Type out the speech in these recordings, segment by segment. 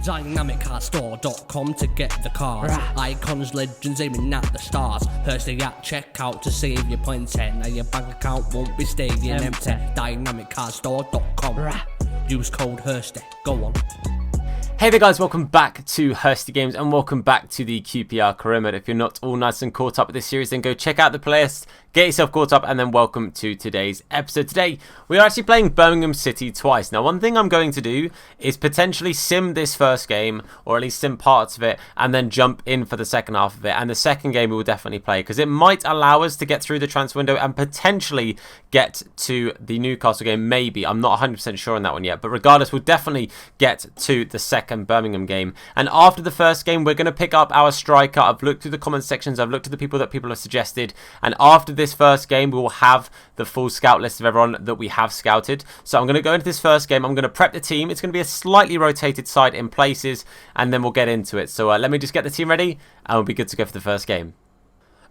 DynamicCarStore.com to get the cars. Icons, legends aiming at the stars. Hursty at checkout to save you plenty. Now your bank account won't be staying empty. DynamicCarStore.com. Use code Hursty. Go on. Hey there guys, welcome back to Hursty Games and welcome back to the QPR Career Mode. If you're not all nice and caught up with this series, then go check out the playlist, get yourself caught up, and then welcome to today's episode. Today, we are actually playing Birmingham City twice. Now, one thing I'm going to do is potentially sim this first game, or at least sim parts of it, and then jump in for the second half of it. And the second game we will definitely play, because it might allow us to get through the transfer window and potentially get to the Newcastle game, maybe. I'm not 100% sure on that one yet, but regardless, we'll definitely get to the second Birmingham game. And after the first game, we're going to pick up our striker. I've looked through the comment sections, I've looked at the people that people have suggested, and after this first game, we will have the full scout list of everyone that we have scouted. So I'm going to go into this first game, I'm going to prep the team. It's going to be a slightly rotated side in places, and then we'll get into it. So let me just get the team ready, and we'll be good to go for the first game.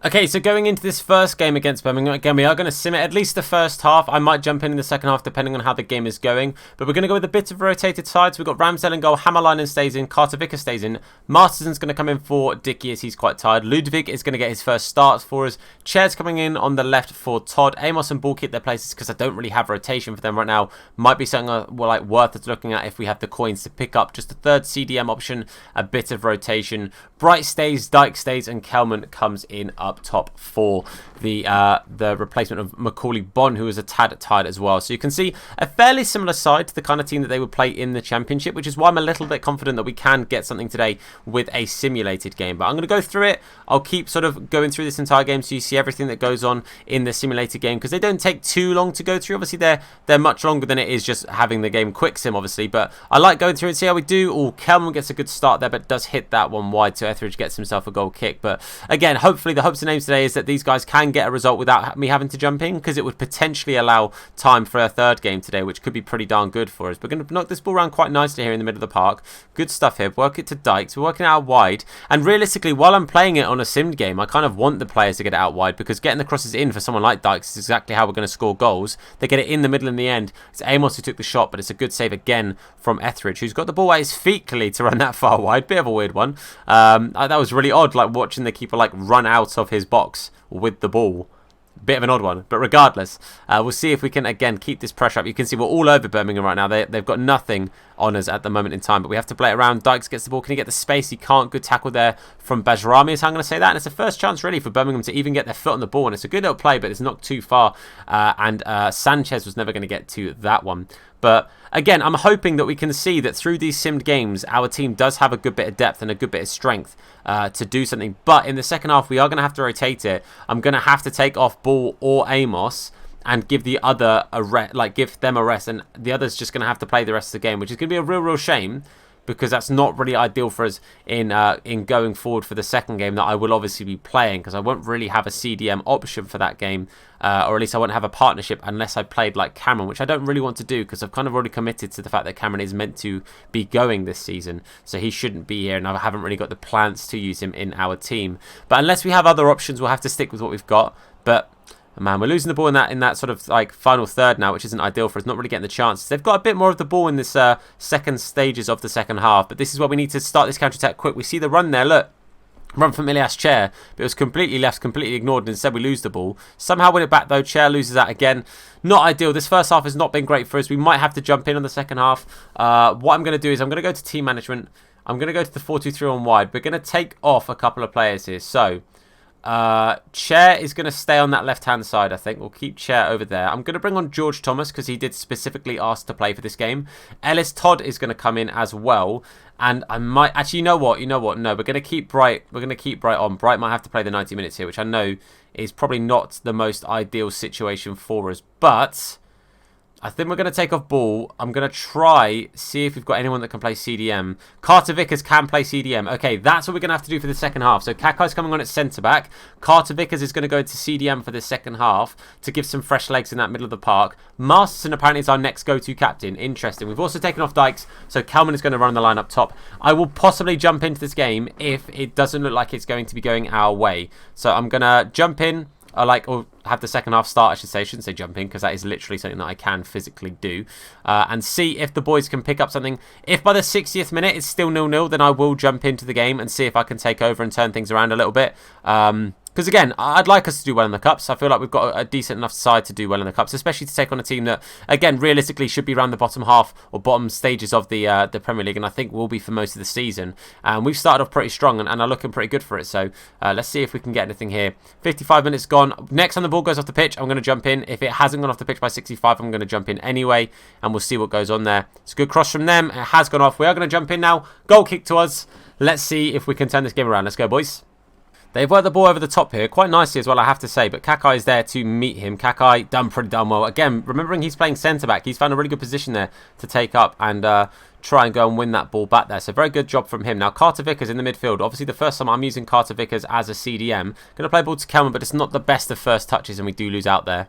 Okay, so going into this first game against Birmingham, again, we are going to sim it at least the first half. I might jump in the second half depending on how the game is going. But we're going to go with a bit of rotated sides. We've got Ramsdale in goal, Hammerlinen stays in, Carter Vicker stays in. Masterson's going to come in for Dicky as he's quite tired. Ludwig is going to get his first starts for us. Chair's coming in on the left for Todd. Amos and Ball keep their places because I don't really have rotation for them right now. Might be something worth looking at if we have the coins to pick up. Just a third CDM option, a bit of rotation. Bright stays, Dyke stays, and Kelman comes in up top for the replacement of Macaulay Bonne, who is a tad tired as well. So you can see a fairly similar side to the kind of team that they would play in the Championship, which is why I'm a little bit confident that we can get something today with a simulated game. But I'm going to go through it. I'll keep sort of going through this entire game so you see everything that goes on in the simulated game, because they don't take too long to go through. Obviously, they're much longer than it is just having the game quick sim, obviously. But I like going through and see how we do. Oh, Kelman gets a good start there, but does hit that one wide, so Etheridge gets himself a goal kick. But again, hopefully the hopes and aims today is that these guys can get a result without me having to jump in, because it would potentially allow time for a third game today, which could be pretty darn good for us. We're going to knock this ball around quite nicely here in the middle of the park. Good stuff here. Work it to Dykes. We're working it out wide. And realistically, while I'm playing it on a simmed game, I kind of want the players to get it out wide, because getting the crosses in for someone like Dykes is exactly how we're going to score goals. They get it in the middle in the end. It's Amos who took the shot, but it's a good save again from Etheridge, who's got the ball at his feet clearly to run that far wide. Bit of a weird one. That was really odd, like watching the keeper like run out of his box with the ball. Bit of an odd one, but regardless, we'll see if we can again keep this pressure up. You can see we're all over Birmingham right now. They've got nothing on us at the moment in time, but we have to play it around. Dykes gets the ball. Can he get the space? He can't. Good tackle there from Bajrami, is how I'm going to say that. And it's the first chance really for Birmingham to even get their foot on the ball, and it's a good little play, but it's not too far. And Sanchez was never going to get to that one. But again, I'm hoping that we can see that through these simmed games, our team does have a good bit of depth and a good bit of strength to do something. But in the second half, we are going to have to rotate it. I'm going to have to take off Ball or Amos and give the other a rest, give them a rest, and the other's just going to have to play the rest of the game, which is going to be a real shame, because that's not really ideal for us in going forward for the second game that I will obviously be playing, because I won't really have a CDM option for that game, or at least I won't have a partnership unless I played like Cameron, which I don't really want to do, because I've kind of already committed to the fact that Cameron is meant to be going this season, so he shouldn't be here, and I haven't really got the plans to use him in our team. But unless we have other options, we'll have to stick with what we've got. But man, we're losing the ball in that sort of like final third now, which isn't ideal for us, not really getting the chances. They've got a bit more of the ball in this second stages of the second half, but this is where we need to start this counter-attack quick. We see the run there, look. Run from Ilias Chair, but it was completely left, completely ignored, and instead we lose the ball. Somehow win it back though. Chair loses that again. Not ideal. This first half has not been great for us. We might have to jump in on the second half. What I'm going to do is I'm going to go to team management. I'm going to go to the 4-2-3 on wide. We're going to take off a couple of players here. So Chair is going to stay on that left-hand side, I think. We'll keep Chair over there. I'm going to bring on George Thomas because he did specifically ask to play for this game. Ellis Todd is going to come in as well. And I might... Actually, you know what? No, we're going to keep Bright. We're going to keep Bright on. Bright might have to play the 90 minutes here, which I know is probably not the most ideal situation for us. But I think we're going to take off Ball. I'm going to try, see if we've got anyone that can play CDM. Carter Vickers can play CDM. Okay, that's what we're going to have to do for the second half. So Kakai's coming on at centre-back. Carter Vickers is going to go into CDM for the second half to give some fresh legs in that middle of the park. Masterson apparently is our next go-to captain. Interesting. We've also taken off Dykes, so Kelman is going to run the line up top. I will possibly jump into this game if it doesn't look like it's going to be going our way. So I'm going to jump in. or have the second half start, I should say. I shouldn't say jump in, because that is literally something that I can physically do. And see if the boys can pick up something. If by the 60th minute it's still 0-0, then I will jump into the game and see if I can take over and turn things around a little bit. Because again, I'd like us to do well in the Cups. I feel like we've got a decent enough side to do well in the Cups, especially to take on a team that, again, realistically should be around the bottom half or bottom stages of the Premier League, and I think will be for most of the season. We've started off pretty strong and are looking pretty good for it, so let's see if we can get anything here. 55 minutes gone. Next time the ball goes off the pitch, I'm going to jump in. If it hasn't gone off the pitch by 65, I'm going to jump in anyway, and we'll see what goes on there. It's a good cross from them. It has gone off. We are going to jump in now. Goal kick to us. Let's see if we can turn this game around. Let's go, boys. They've worked the ball over the top here, quite nicely as well, I have to say. But Kakai is there to meet him. Kakai done pretty damn well. Again, remembering he's playing centre-back, he's found a really good position there to take up and try and go and win that ball back there. So very good job from him. Now, Carter Vickers in the midfield. Obviously, the first time I'm using Carter Vickers as a CDM. Going to play ball to Kelman, but it's not the best of first touches, and we do lose out there.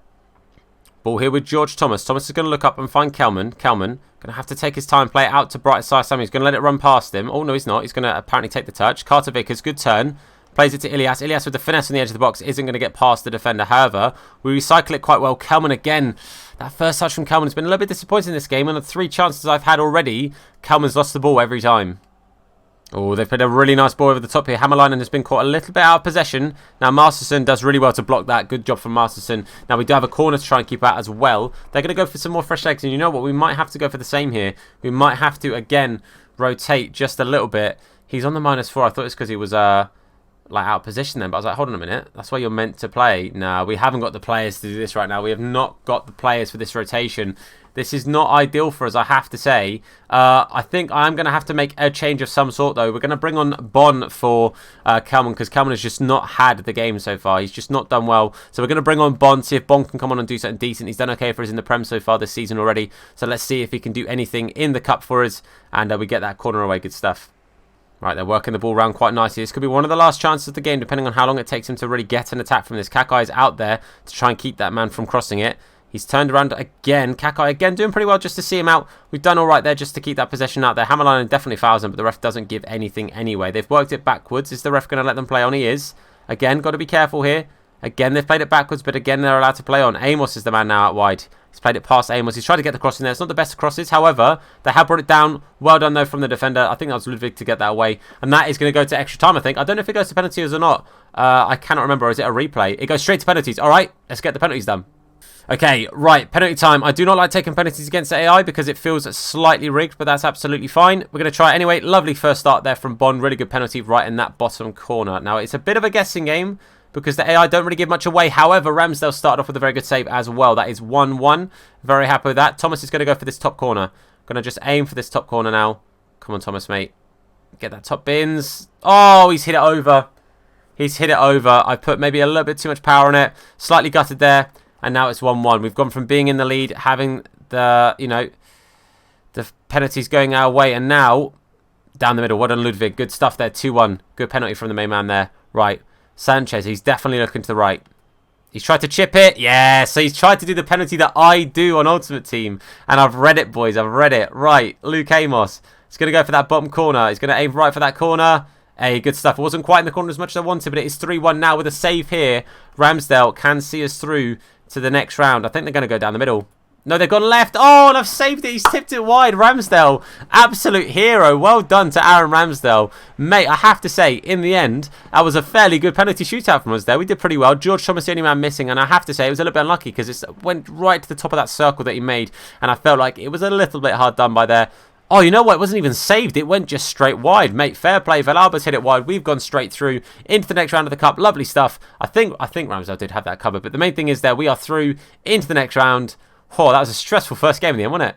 Ball here with George Thomas. Thomas is going to look up and find Kelman. Kelman going to have to take his time, play it out to Brightside Sammy. He's going to let it run past him. Oh, no, he's not. He's going to apparently take the touch. Carter Vickers, good turn. Plays it to Ilias. Ilias with the finesse on the edge of the box isn't going to get past the defender. However, we recycle it quite well. Kelman again. That first touch from Kelman has been a little bit disappointing in this game. And the 3 chances I've had already, Kelman's lost the ball every time. Oh, they've played a really nice ball over the top here. Hammerlinen has been caught a little bit out of possession. Now, Masterson does really well to block that. Good job from Masterson. Now, we do have a corner to try and keep out as well. They're going to go for some more fresh legs. And you know what? We might have to go for the same here. We might have to, again, rotate just a little bit. He's on the -4. I thought it's because he was like out of position then, but I was like, hold on a minute, that's where you're meant to play. No, we haven't got the players to do this right now. We have not got the players for this rotation. This is not ideal for us, I have to say. I think I'm going to have to make a change of some sort, though. We're going to bring on Bon for Kelman, because Kelman has just not had the game so far. He's just not done well. So we're going to bring on Bon, see if Bon can come on and do something decent. He's done okay for us in the Prem so far this season already. So let's see if he can do anything in the Cup for us, and we get that corner away. Good stuff. Right, they're working the ball around quite nicely. This could be one of the last chances of the game, depending on how long it takes him to really get an attack from this. Kakai is out there to try and keep that man from crossing it. He's turned around again. Kakai again doing pretty well just to see him out. We've done all right there just to keep that possession out there. Hammerlinen definitely fouls him, but the ref doesn't give anything anyway. They've worked it backwards. Is the ref going to let them play on? He is. Again, got to be careful here. Again, they've played it backwards, but again, they're allowed to play on. Amos is the man now out wide. He's played it past Amos. He's tried to get the cross in there. It's not the best of crosses. However, they have brought it down. Well done, though, from the defender. I think that was Ludwig to get that away. And that is going to go to extra time, I think. I don't know if it goes to penalties or not. I cannot remember. Or is it a replay? It goes straight to penalties. All right, let's get the penalties done. Okay, right, penalty time. I do not like taking penalties against the AI because it feels slightly rigged, but that's absolutely fine. We're going to try it anyway. Lovely first start there from Bond. Really good penalty right in that bottom corner. Now, it's a bit of a guessing game because the AI don't really give much away. However, Ramsdale started off with a very good save as well. That is 1-1. Very happy with that. Thomas is going to go for this top corner. Going to just aim for this top corner now. Come on, Thomas, mate. Get that top bins. Oh, he's hit it over. He's hit it over. I put maybe a little bit too much power on it. Slightly gutted there. And now it's 1-1. We've gone from being in the lead, having the, the penalties going our way. And now, down the middle. Well done, Ludwig. Good stuff there. 2-1. Good penalty from the main man there. Right. Sanchez, he's definitely looking to the right. He's tried to chip it. Yeah, so he's tried to do the penalty that I do on Ultimate Team. And I've read it, boys. I've read it. Right, Luke Amos. He's going to go for that bottom corner. He's going to aim right for that corner. Hey, good stuff. It wasn't quite in the corner as much as I wanted, but it is 3-1 now with a save here. Ramsdale can see us through to the next round. I think they're going to go down the middle. No, they've gone left. Oh, and I've saved it. He's tipped it wide. Ramsdale, absolute hero. Well done to Aaron Ramsdale. Mate, I have to say, in the end, that was a fairly good penalty shootout from us there. We did pretty well. George Thomas, the only man missing, and I have to say, it was a little bit unlucky because it went right to the top of that circle that he made, and I felt like it was a little bit hard done by there. Oh, you know what? It wasn't even saved. It went just straight wide. Mate, fair play. Velalba's hit it wide. We've gone straight through into the next round of the Cup. Lovely stuff. I think Ramsdale did have that covered, but the main thing is that we are through into the next round. Oh, that was a stressful first game in the end, wasn't it?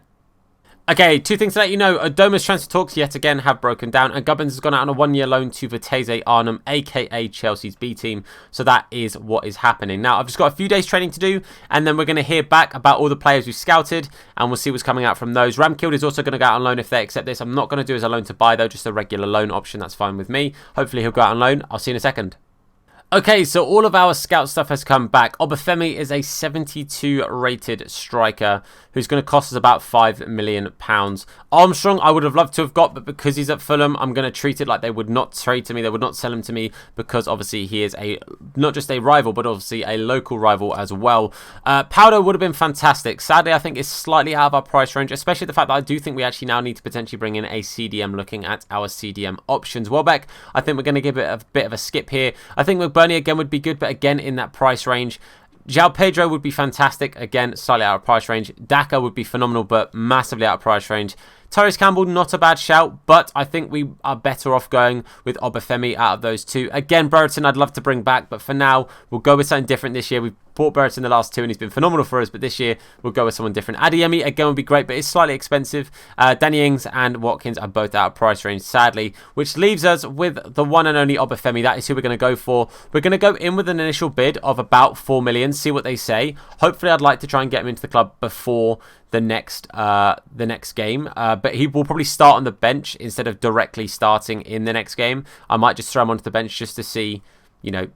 Okay, 2 things to let you know. Adoma's transfer talks yet again have broken down, and Gubbins has gone out on a 1-year loan to Vitesse Arnhem, aka Chelsea's B team. So that is what is happening. Now, I've just got a few days training to do, and then we're going to hear back about all the players we've scouted, and we'll see what's coming out from those. Ramkild is also going to go out on loan if they accept this. I'm not going to do as a loan to buy, though, just a regular loan option. That's fine with me. Hopefully, he'll go out on loan. I'll see you in a second. Okay, so all of our scout stuff has come back. Obafemi is a 72 rated striker who's going to cost us about £5 million. Armstrong, I would have loved to have got, but because he's at Fulham, I'm going to treat it like they would not trade to me. They would not sell him to me because obviously he is not just a rival, but obviously a local rival as well. Powder would have been fantastic. Sadly, I think it's slightly out of our price range, especially the fact that I do think we actually now need to potentially bring in a CDM looking at our CDM options. Welbeck, I think we're going to give it a bit of a skip here. I think McBurney again would be good, but again in that price range. João Pedro would be fantastic, again slightly out of price range. Daka would be phenomenal, but massively out of price range. Tyrese Campbell, not a bad shout, but I think we are better off going with Obafemi out of those two. Again, Brereton I'd love to bring back, but for now, we'll go with something different this year. We've bought Brereton the last two, and he's been phenomenal for us, but this year, we'll go with someone different. Adeyemi, again, would be great, but it's slightly expensive. Danny Ings and Watkins are both out of price range, sadly, which leaves us with the one and only Obafemi. That is who we're going to go for. We're going to go in with an initial bid of about 4 million, see what they say. Hopefully, I'd like to try and get him into the club before the next game, but he will probably start on the bench instead of directly starting in the next game. I might just throw him onto the bench just to see, you know,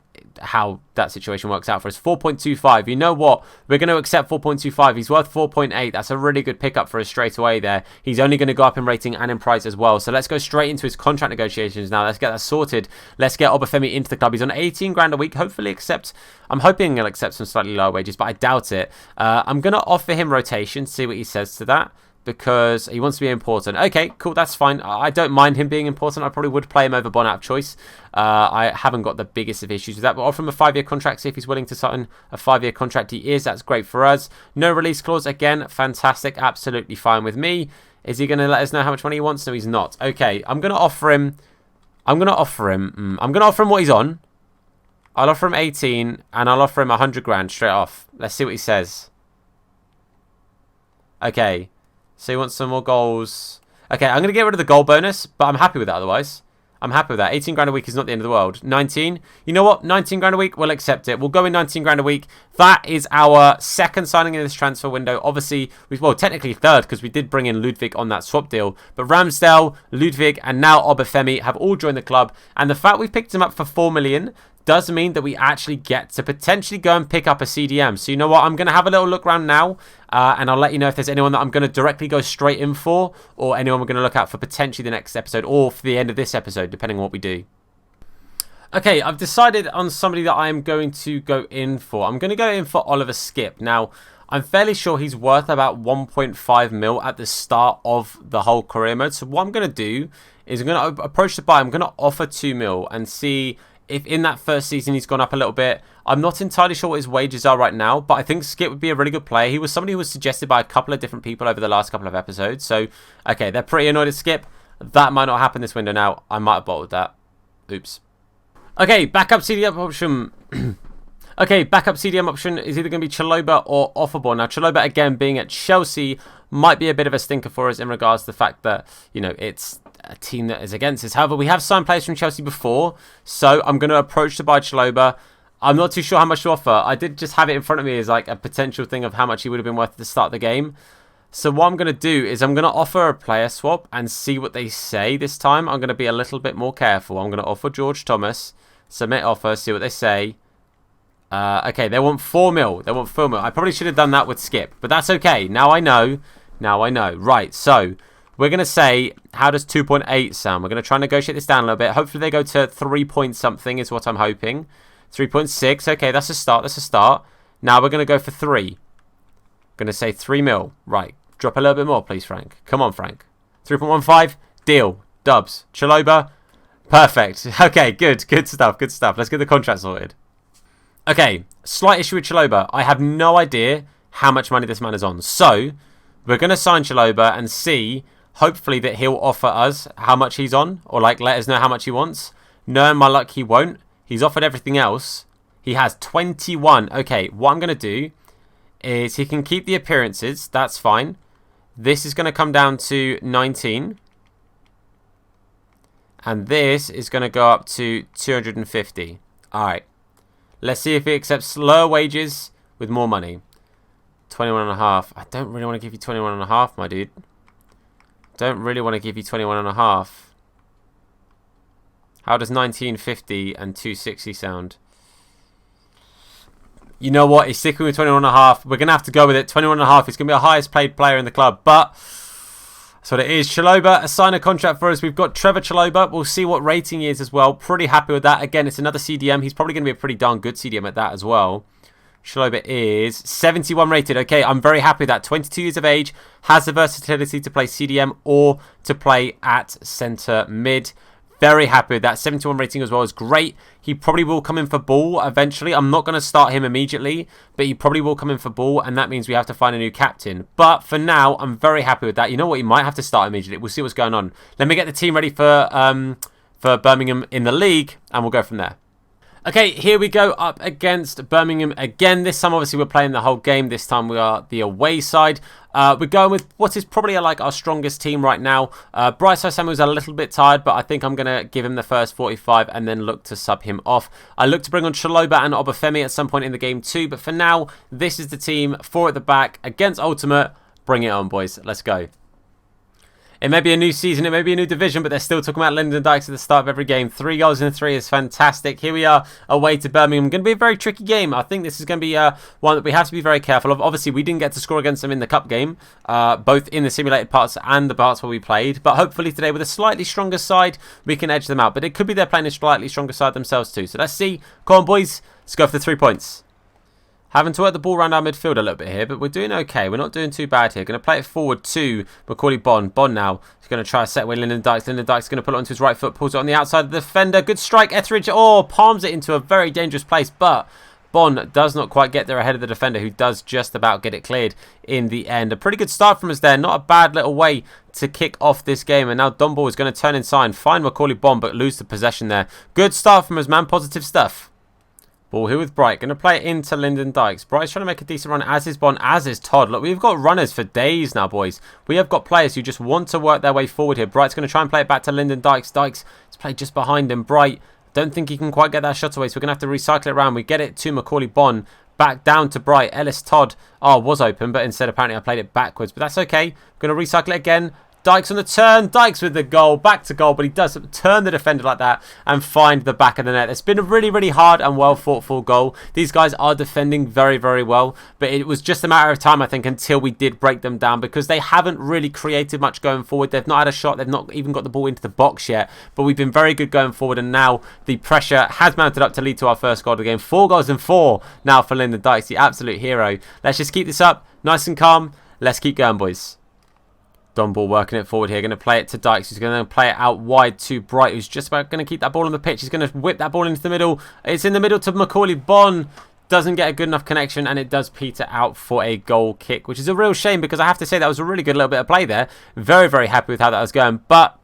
how that situation works out for us. 4.25. You know what? We're going to accept 4.25. He's worth 4.8. That's a really good pickup for us straight away there. He's only going to go up in rating and in price as well. So let's go straight into his contract negotiations now. Let's get that sorted. Let's get Obafemi into the club. He's on 18 grand a week. Hopefully accept. I'm hoping he'll accept some slightly lower wages, but I doubt it. I'm going to offer him rotation, see what he says to that, because he wants to be important. Okay, cool, that's fine. I don't mind him being important. I probably would play him over Bon out of choice. I haven't got the biggest of issues with that, but offer him a 5-year contract, see if he's willing to sign a 5-year contract. He is, that's great for us. No release clause, again, fantastic, absolutely fine with me. Is he going to let us know how much money he wants? No, he's not. Okay, I'm going to offer him what he's on. I'll offer him 18, and I'll offer him 100 grand straight off. Let's see what he says. Okay. So he wants some more goals. Okay, I'm going to get rid of the goal bonus, but I'm happy with that otherwise. I'm happy with that. 18 grand a week is not the end of the world. 19. You know what? 19 grand a week, we'll accept it. We'll go in 19 grand a week. That is our second signing in this transfer window. Obviously, well, technically third, because we did bring in Ludwig on that swap deal. But Ramsdale, Ludwig, and now Obafemi have all joined the club. And the fact we picked him up for 4 million does mean that we actually get to potentially go and pick up a CDM. So you know what? I'm going to have a little look around now, and I'll let you know if there's anyone that I'm going to directly go straight in for, or anyone we're going to look out for potentially the next episode, or for the end of this episode, depending on what we do. Okay, I've decided on somebody that I'm going to go in for. I'm going to go in for Oliver Skipp. Now, I'm fairly sure he's worth about 1.5 mil at the start of the whole career mode. So what I'm going to do is I'm going to approach the buy. I'm going to offer 2 mil and see if in that first season he's gone up a little bit. I'm not entirely sure what his wages are right now, but I think Skipp would be a really good player. He was somebody who was suggested by a couple of different people over the last couple of episodes. So, okay, they're pretty annoyed at Skipp. That might not happen this window now. I might have bottled that. Oops. Okay, backup CDM option. Okay, backup CDM option is either going to be Chalobah or Offerborn. Now, Chalobah, again, being at Chelsea, might be a bit of a stinker for us in regards to the fact that, you know, it's a team that is against us. However, we have signed players from Chelsea before, so I'm going to approach to buy Chalobah. I'm not too sure how much to offer. I did just have it in front of me as like a potential thing of how much he would have been worth at the start of the game. So what I'm going to do is I'm going to offer a player swap and see what they say this time. I'm going to be a little bit more careful. I'm going to offer George Thomas, submit offer, see what they say. Okay, they want 4 mil. They want 4 mil. I probably should have done that with Skipp, but that's okay. Now I know. Now I know. Right, so we're going to say, how does 2.8 sound? We're going to try and negotiate this down a little bit. Hopefully they go to 3 point something is what I'm hoping. 3.6. Okay, that's a start. That's a start. Now we're going to go for 3. Going to say 3 mil. Right. Drop a little bit more, please, Frank. Come on, Frank. 3.15. Deal. Dubs. Chalobah. Perfect. Okay, good. Good stuff. Good stuff. Let's get the contract sorted. Okay, slight issue with Chalobah. I have no idea how much money this man is on. So, we're going to sign Chalobah and see, hopefully, that he'll offer us how much he's on, or like let us know how much he wants. Knowing my luck, he won't. He's offered everything else. He has 21. Okay, what I'm going to do is he can keep the appearances. That's fine. This is going to come down to 19. And this is going to go up to 250. All right. Let's see if he accepts lower wages with more money. 21.5. I don't really want to give you 21.5, my dude. Don't really want to give you 21.5. How does 1950 and 260 sound? You know what? He's sticking with 21.5. We're going to have to go with it. 21.5. He's going to be our highest paid player in the club. But that's what it is. Chalobah, assign a contract for us. We've got Trevor Chalobah. We'll see what rating he is as well. Pretty happy with that. Again, it's another CDM. He's probably going to be a pretty darn good CDM at that as well. Chalobah is 71 rated. Okay, I'm very happy with that. 22 years of age. Has the versatility to play CDM or to play at centre mid. Very happy with that. 71 rating as well is great. He probably will come in for ball eventually. I'm not going to start him immediately, but he probably will come in for ball, and that means we have to find a new captain. But for now, I'm very happy with that. You know what? He might have to start immediately. We'll see what's going on. Let me get the team ready for Birmingham in the league, and we'll go from there. Okay, here we go up against Birmingham again. This time, obviously, we're playing the whole game. This time, we are the away side. We're going with what is probably like our strongest team right now. Bryce Samuel's a little bit tired, but I think I'm going to give him the first 45 and then look to sub him off. I look to bring on Chalobah and Obafemi at some point in the game too, but for now, this is the team. 4 at the back against Ultimate. Bring it on, boys. Let's go. It may be a new season, it may be a new division, but they're still talking about Lyndon Dykes at the start of every game. 3 goals in 3 is fantastic. Here we are away to Birmingham. Going to be a very tricky game. I think this is going to be one that we have to be very careful of. Obviously, we didn't get to score against them in the cup game, both in the simulated parts and the parts where we played. But hopefully today, with a slightly stronger side, we can edge them out. But it could be they're playing a slightly stronger side themselves too. So let's see. Come on, boys. Let's go for the 3 points. Having to work the ball around our midfield a little bit here, but we're doing okay. We're not doing too bad here. Going to play it forward to Macaulay Bond. Bond now. He's going to try a set with Lyndon Dykes. Lyndon Dykes is going to put it onto his right foot. Pulls it on the outside of the defender. Good strike. Etheridge. Oh, palms it into a very dangerous place. But Bond does not quite get there ahead of the defender, who does just about get it cleared in the end. A pretty good start from us there. Not a bad little way to kick off this game. And now Dunball is going to turn inside. Find Macaulay Bond, but lose the possession there. Good start from us, man. Positive stuff. Ball here with Bright. Going to play it into Lyndon Dykes. Bright's trying to make a decent run, as is Bond, as is Todd. Look, we've got runners for days now, boys. We have got players who just want to work their way forward here. Bright's going to try and play it back to Lyndon Dykes. Dykes is played just behind him. Bright, don't think he can quite get that shot away, so we're going to have to recycle it around. We get it to Macaulay Bond. Back down to Bright. Ellis Todd, was open, but instead apparently I played it backwards. But that's okay. Going to recycle it again. Dykes on the turn. Dykes with the goal. Back to goal, but he does turn the defender like that and find the back of the net. It's been a really, really hard and well fought for goal. These guys are defending very, very well, but it was just a matter of time, I think, until we did break them down, because they haven't really created much going forward. They've not had a shot. They've not even got the ball into the box yet, but we've been very good going forward, and now the pressure has mounted up to lead to our first goal of the game. 4 goals in 4 now for Lyndon Dykes, the absolute hero. Let's just keep this up nice and calm. Let's keep going, boys. Dunball working it forward here. Going to play it to Dykes, who's going to play it out wide to Bright, who's just about going to keep that ball on the pitch. He's going to whip that ball into the middle. It's in the middle to Macaulay Bond. Doesn't get a good enough connection, and it does peter out for a goal kick, which is a real shame, because I have to say that was a really good little bit of play there. Very, very happy with how that was going, but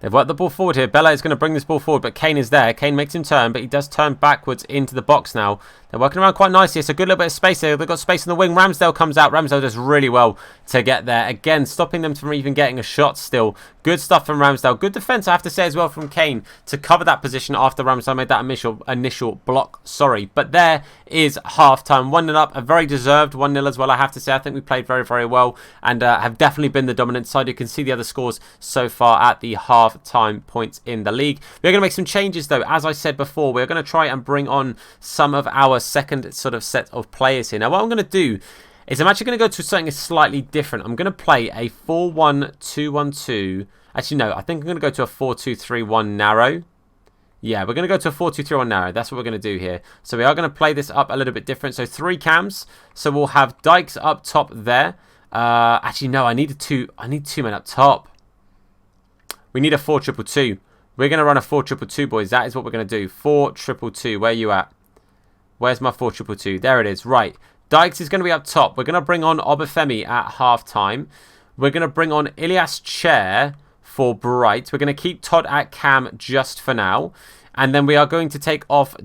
they've worked the ball forward here. Bella is going to bring this ball forward, but Kane is there. Kane makes him turn, but he does turn backwards into the box now. They're working around quite nicely. It's a good little bit of space there. They've got space in the wing. Ramsdale comes out. Ramsdale does really well to get there. Again, stopping them from even getting a shot still. Good stuff from Ramsdale. Good defence, I have to say, as well, from Kane to cover that position after Ramsdale made that initial block. Sorry. But there is half-time. 1-0 up. A very deserved 1-0 as well, I have to say. I think we played very, very well and have definitely been the dominant side. You can see the other scores so far at the half-time points in the league. We're going to make some changes, though. As I said before, we're going to try and bring on some of our second sort of set of players here. Now, what I'm going to do is I'm actually going to go to something slightly different. I'm going to play a 4-1-2-1-2. Actually, no, I think I'm going to go to a 4-2-3-1 narrow. Yeah, we're going to go to a 4-2-3-1 narrow. That's what we're going to do here. So we are going to play this up a little bit different. So 3 cams. So we'll have Dykes up top there. Actually, no, I need 2 men up top. We need a 4-2-2-2. We're going to run a 4-2-2-2, boys. That is what we're going to do. 4-2-2-2. Where are you at? Where's my 4-2-2-2? There it is. Right. Dykes is going to be up top. We're going to bring on Obafemi at half-time. We're going to bring on Ilias Chair for Bright. We're going to keep Todd at cam just for now. And then we are going to take off...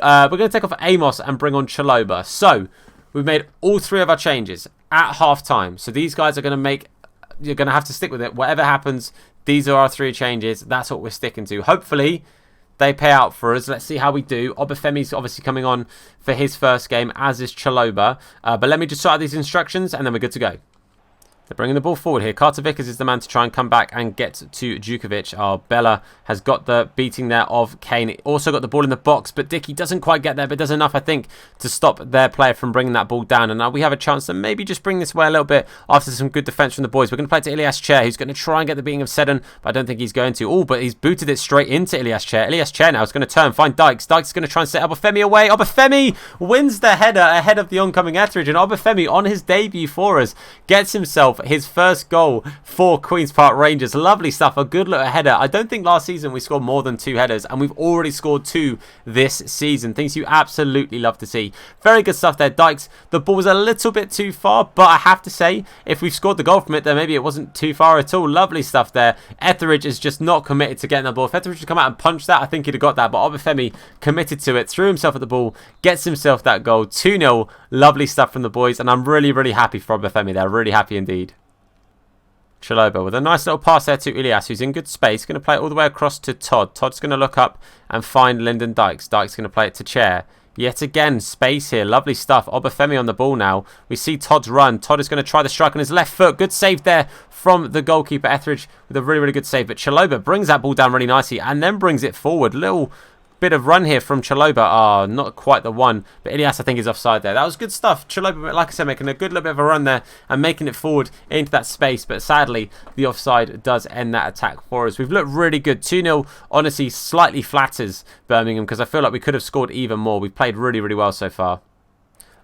we're going to take off Amos and bring on Chalobah. So, we've made all 3 of our changes at half-time. So, these guys are going to make... You're going to have to stick with it. Whatever happens, these are our 3 changes. That's what we're sticking to. Hopefully, they pay out for us. Let's see how we do. Obafemi's obviously coming on for his first game, as is Chalobah. But let me just start these instructions, and then we're good to go. They're bringing the ball forward here. Carter Vickers is the man to try and come back and get to Djukovic. Oh, Bella has got the beating there of Kane. Also got the ball in the box, but Dickey doesn't quite get there, but does enough, I think, to stop their player from bringing that ball down. And now we have a chance to maybe just bring this away a little bit after some good defence from the boys. We're going to play to Ilias Chair, who's going to try and get the beating of Seddon, but I don't think he's going to. Oh, but he's booted it straight into Ilias Chair. Ilias Chair now is going to turn, find Dykes. Dykes is going to try and set Obafemi away. Obafemi wins the header ahead of the oncoming Etheridge, and Obafemi, on his debut for us, gets himself his first goal for Queen's Park Rangers. Lovely stuff. A good little header. I don't think last season we scored more than 2 headers, and we've already scored 2 this season. Things you absolutely love to see. Very good stuff there. Dykes, the ball was a little bit too far, but I have to say, if we've scored the goal from it, then maybe it wasn't too far at all. Lovely stuff there. Etheridge is just not committed to getting that ball. If Etheridge had come out and punched that, I think he'd have got that, but Obafemi committed to it, threw himself at the ball, gets himself that goal. 2-0. Lovely stuff from the boys, and I'm really, really happy for Obafemi there. Really happy indeed. Chaloba with a nice little pass there to Ilias, who's in good space. Going to play it all the way across to Todd. Todd's going to look up and find Lyndon Dykes. Dykes going to play it to Chair. Yet again, space here. Lovely stuff. Obafemi on the ball now. We see Todd's run. Todd is going to try the strike on his left foot. Good save there from the goalkeeper, Etheridge, with a really, really good save. But Chaloba brings that ball down really nicely and then brings it forward. Little bit of run here from Chaloba. Not quite the one, but Ilias, I think, is offside there. That was good stuff. Chaloba, like I said, making a good little bit of a run there and making it forward into that space, but sadly the offside does end that attack for us. We've looked really good. 2-0 honestly slightly flatters Birmingham, because I feel like we could have scored even more. We've played really, really well so far.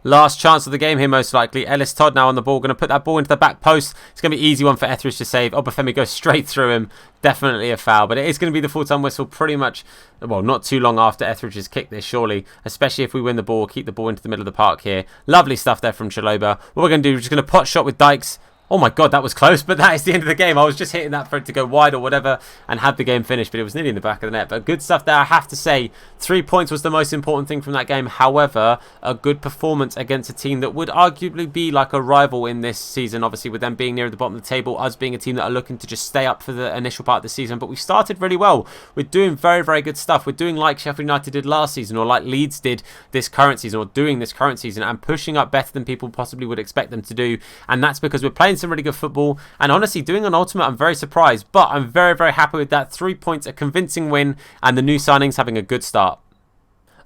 Last chance of the game here, most likely. Ellis Todd now on the ball. Going to put that ball into the back post. It's going to be an easy one for Etheridge to save. Obafemi goes straight through him. Definitely a foul. But it is going to be the full-time whistle pretty much, well, not too long after Etheridge has kicked this, surely. Especially if we win the ball. Keep the ball into the middle of the park here. Lovely stuff there from Chaloba. What we're going to do is just going to pot shot with Dykes. Oh my god, that was close, but that is the end of the game. I was just hitting that for it to go wide or whatever and have the game finished, but it was nearly in the back of the net. But good stuff there, I have to say. 3 points was the most important thing from that game. However, a good performance against a team that would arguably be like a rival in this season, obviously with them being near the bottom of the table, us being a team that are looking to just stay up for the initial part of the season. But we started really well. We're doing very, very good stuff. We're doing like Sheffield United did last season, or like Leeds did this current season, or doing this current season, and pushing up better than people possibly would expect them to do. And that's because we're playing some really good football. And honestly, doing an ultimate, I'm very surprised, but I'm very, very happy with that. 3 points, a convincing win, and the new signings having a good start.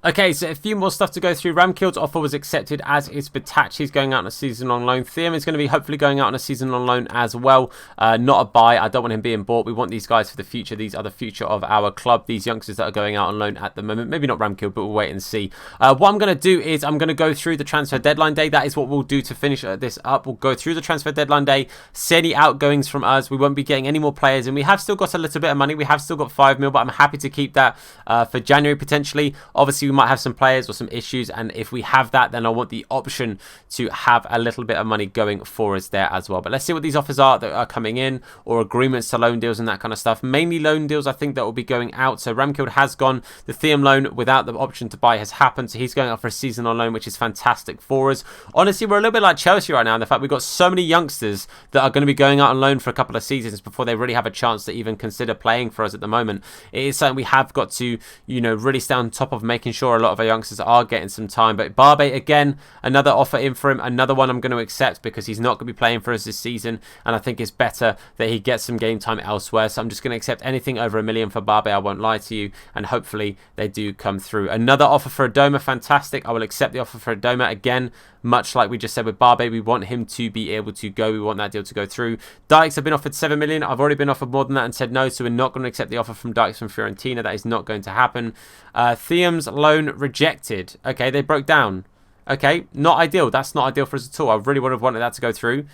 Okay, so a few more stuff to go through. Ramkild's offer was accepted, as is Batach. He's going out on a season on loan. Thiam is going to be hopefully going out on a season on loan as well. Not a buy. I don't want him being bought. We want these guys for the future. These are the future of our club. These youngsters that are going out on loan at the moment. Maybe not Ramkild, but we'll wait and see. What I'm going to do is I'm going to go through the transfer deadline day. That is what we'll do to finish this up. We'll go through the transfer deadline day, see any outgoings from us. We won't be getting any more players, and we have still got a little bit of money. We have still got 5 mil, but I'm happy to keep that for January potentially. Obviously, we might have some players or some issues, and if we have that, then I want the option to have a little bit of money going for us there as well. But let's see what these offers are that are coming in, or agreements to loan deals and that kind of stuff. Mainly loan deals, I think, that will be going out. So Ramkild has gone. The Thiam loan without the option to buy has happened, so he's going out for a season on loan, which is fantastic for us. Honestly, we're a little bit like Chelsea right now in the fact we've got so many youngsters that are going to be going out on loan for a couple of seasons before they really have a chance to even consider playing for us at the moment. It is something we have got to, really stay on top of, making sure a lot of our youngsters are getting some time. But Barbe, again, another offer in for him, another one I'm going to accept, because he's not going to be playing for us this season, and I think it's better that he gets some game time elsewhere. So I'm just going to accept anything over $1 million for Barbe, I won't lie to you, and hopefully they do come through. Another offer for Adoma, fantastic. I will accept the offer for Adoma. Again, much like we just said with Barbe, we want him to be able to go. We want that deal to go through. Dykes have been offered 7 million. I've already been offered more than that and said no, so we're not going to accept the offer from Dykes from Fiorentina. That is not going to happen. Thiam's loan rejected. Okay, they broke down. Okay, not ideal. That's not ideal for us at all. I really would have wanted that to go through.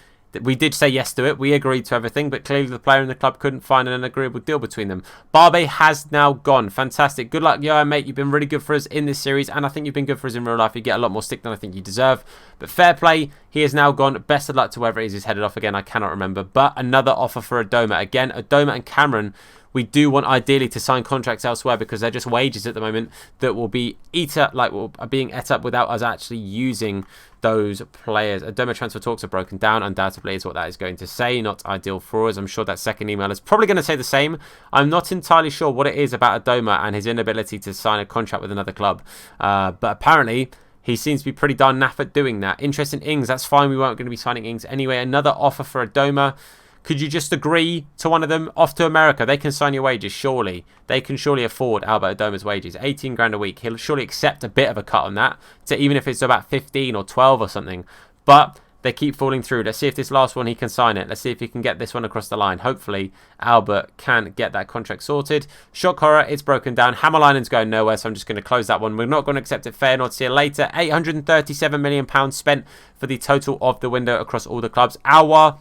We did say yes to it. We agreed to everything, but clearly the player and the club couldn't find an agreeable deal between them. Barbe has now gone. Fantastic. Good luck, Johan, mate. You've been really good for us in this series, and I think you've been good for us in real life. You get a lot more stick than I think you deserve. But fair play. He is now gone. Best of luck to whoever it is he's headed off again. I cannot remember. But another offer for Adoma. Again, Adoma and Cameron, we do want ideally to sign contracts elsewhere, because they're just wages at the moment that will be being ate up without us actually using those players. Adoma transfer talks are broken down, undoubtedly, is what that is going to say. Not ideal for us. I'm sure that second email is probably going to say the same. I'm not entirely sure what it is about Adoma and his inability to sign a contract with another club. But apparently He seems to be pretty darn naff at doing that. Interest in Ings, that's fine. We weren't going to be signing Ings anyway. Another offer for Adoma. Could you just agree to one of them? Off to America. They can sign your wages, surely. They can surely afford Albert Adoma's wages. 18 grand a week. He'll surely accept a bit of a cut on that. So even if it's about 15 or 12 or something. But they keep falling through. Let's see if this last one he can sign it. Let's see if he can get this one across the line. Hopefully, Albert can get that contract sorted. Shock horror, it's broken down. Hammerlinen's going nowhere, so I'm just going to close that one. We're not going to accept it. Fair, not see you later. £837 million spent for the total of the window across all the clubs. Aouar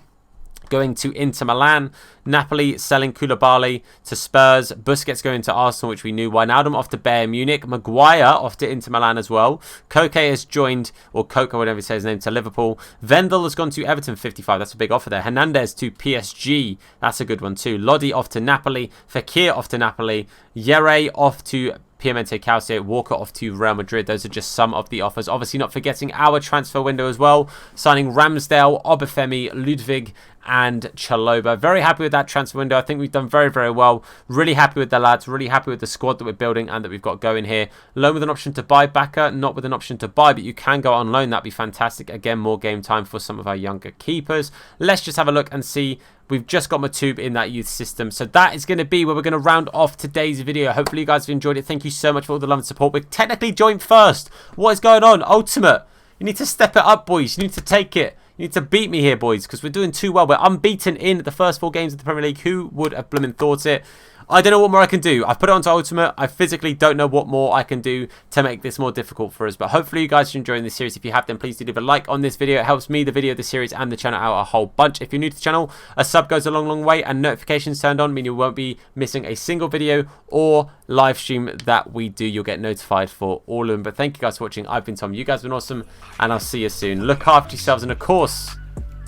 going to Inter Milan. Napoli selling Koulibaly to Spurs. Busquets going to Arsenal, which we knew. Wijnaldum off to Bayern Munich. Maguire off to Inter Milan as well. Koke has joined, or Coke or whatever he says his name, to Liverpool. Vendel has gone to Everton, 55. That's a big offer there. Hernandez to PSG. That's a good one too. Lodi off to Napoli. Fekir off to Napoli. Yere off to Piemonte Calcio. Walker off to Real Madrid. Those are just some of the offers. Obviously not forgetting our transfer window as well. Signing Ramsdale, Obafemi, Ludwig and Chalobah. Very happy with that transfer window. I think we've done very, very well. Really happy with the lads. Really happy with the squad that we're building and that we've got going here. Loan with an option to buy backer. Not with an option to buy, but you can go on loan. That'd be fantastic. Again, more game time for some of our younger keepers. Let's just have a look and see. We've just got Matube in that youth system. So that is going to be where we're going to round off today's video. Hopefully you guys have enjoyed it. Thank you so much for all the love and support. We're technically joined first. What is going on? Ultimate. You need to step it up, boys. You need to take it. You need to beat me here, boys, because we're doing too well. We're unbeaten in the first 4 games of the Premier League. Who would have blooming thought it? I don't know what more I can do. I've put it onto Ultimate. I physically don't know what more I can do to make this more difficult for us. But hopefully you guys are enjoying this series. If you have, then please do leave a like on this video. It helps me, the video, the series, and the channel out a whole bunch. If you're new to the channel, a sub goes a long, long way. And notifications turned on mean you won't be missing a single video or live stream that we do. You'll get notified for all of them. But thank you guys for watching. I've been Tom. You guys have been awesome. And I'll see you soon. Look after yourselves. And of course,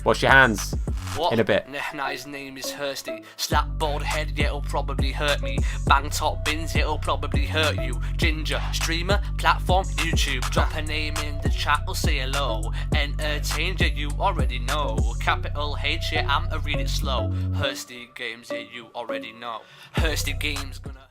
wash your hands. What? In a bit. Nah, his name is Hursty. Slap bald head, yeah, it'll probably hurt me. Bang top bins, it'll probably hurt you. Ginger, streamer, platform, YouTube. Drop a name in the chat, we'll say hello. Entertained, yeah, you already know. Capital H, yeah, I'm a read it slow. Hursty Games, yeah, you already know. Hursty Games gonna